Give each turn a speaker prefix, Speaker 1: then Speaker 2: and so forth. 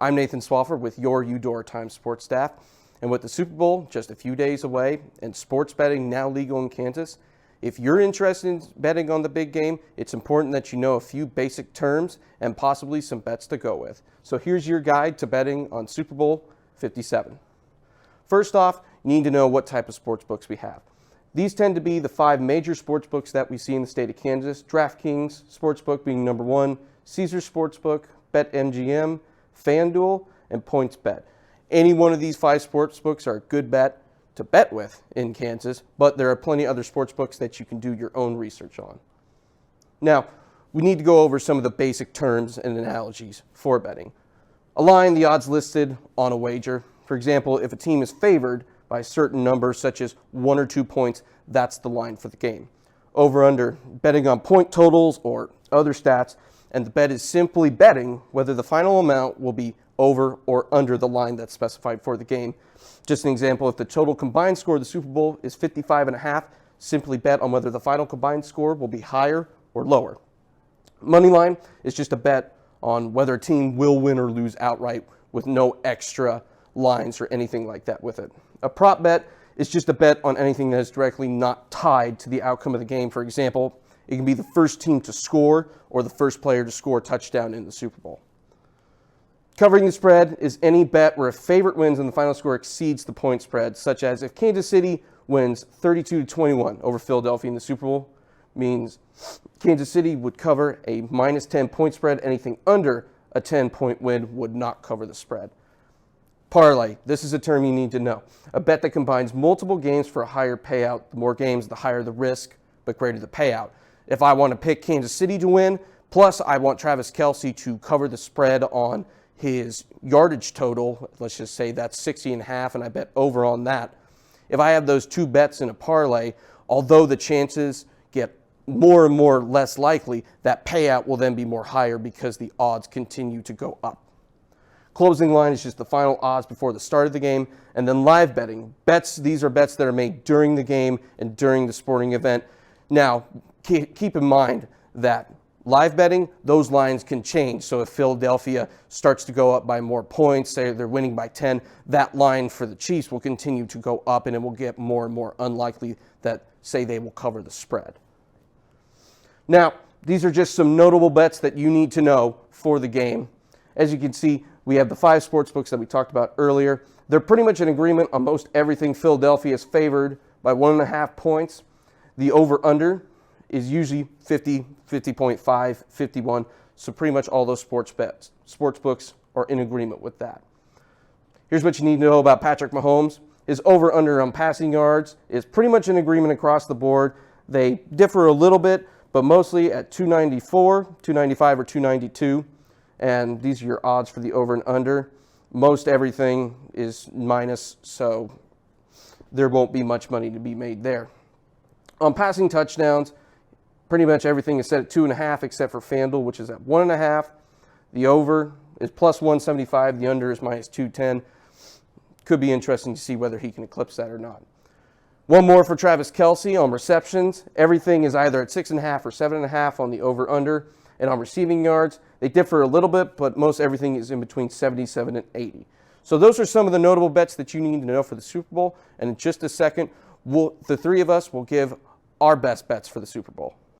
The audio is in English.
Speaker 1: I'm Nathan Swafford with your Eudora Times sports staff. And with the Super Bowl just a few days away and sports betting now legal in Kansas, if you're interested in betting on the big game, it's important that you know a few basic terms and possibly some bets to go with. So here's your guide to betting on Super Bowl 57. First off, you need to know what type of sports books we have. These tend to be the 5 major sports books that we see in the state of Kansas: DraftKings Sportsbook being number 1, Caesars Sportsbook, BetMGM, FanDuel, and PointsBet. Any one of these 5 sports books are a good bet to bet with in Kansas, but there are plenty of other sports books that you can do your own research on. Now, we need to go over some of the basic terms and analogies for betting. Align the odds listed on a wager. For example, if a team is favored by a certain number, such as 1 or 2 points, that's the line for the game. Over/under, betting on point totals or other stats, and the bet is simply betting whether the final amount will be over or under the line that's specified for the game. Just an example, if the total combined score of the Super Bowl is 55.5, simply bet on whether the final combined score will be higher or lower. Money line is just a bet on whether a team will win or lose outright with no extra lines or anything like that with it. A prop bet is just a bet on anything that is directly not tied to the outcome of the game. For example, it can be the first team to score or the first player to score a touchdown in the Super Bowl. Covering the spread is any bet where a favorite wins and the final score exceeds the point spread, such as if Kansas City wins 32-21 over Philadelphia in the Super Bowl, means Kansas City would cover a -10 point spread. Anything under a 10-point win would not cover the spread. Parlay, this is a term you need to know. A bet that combines multiple games for a higher payout. The more games, the higher the risk, but greater the payout. If I want to pick Kansas City to win, plus I want Travis Kelce to cover the spread on his yardage total, let's just say that's 60.5, and I bet over on that. If I have those 2 bets in a parlay, although the chances get more and more less likely, that payout will then be more higher because the odds continue to go up. Closing line is just the final odds before the start of the game. And then live betting. These are bets that are made during the game and during the sporting event. Now, keep in mind that live betting, those lines can change. So if Philadelphia starts to go up by more points, say they're winning by 10, that line for the Chiefs will continue to go up, and it will get more and more unlikely that, say, they will cover the spread. Now, these are just some notable bets that you need to know for the game. As you can see, we have the 5 sports books that we talked about earlier. They're pretty much in agreement on most everything. Philadelphia is favored by 1.5 points. The over/under is usually 50, 50.5, 51. So pretty much all those sports books are in agreement with that. Here's what you need to know about Patrick Mahomes. His over/under on passing yards is pretty much in agreement across the board. They differ a little bit, but mostly at 294, 295, or 292. And these are your odds for the over and under. Most everything is minus, so there won't be much money to be made there. On passing touchdowns, pretty much everything is set at 2.5 except for FanDuel, which is at 1.5. The over is plus 175. The under is minus 210. Could be interesting to see whether he can eclipse that or not. One more for Travis Kelce on receptions. Everything is either at 6.5 or 7.5 on the over/under. And on receiving yards, they differ a little bit, but most everything is in between 77 and 80. So those are some of the notable bets that you need to know for the Super Bowl. And in just a second, the 3 of us will give our best bets for the Super Bowl.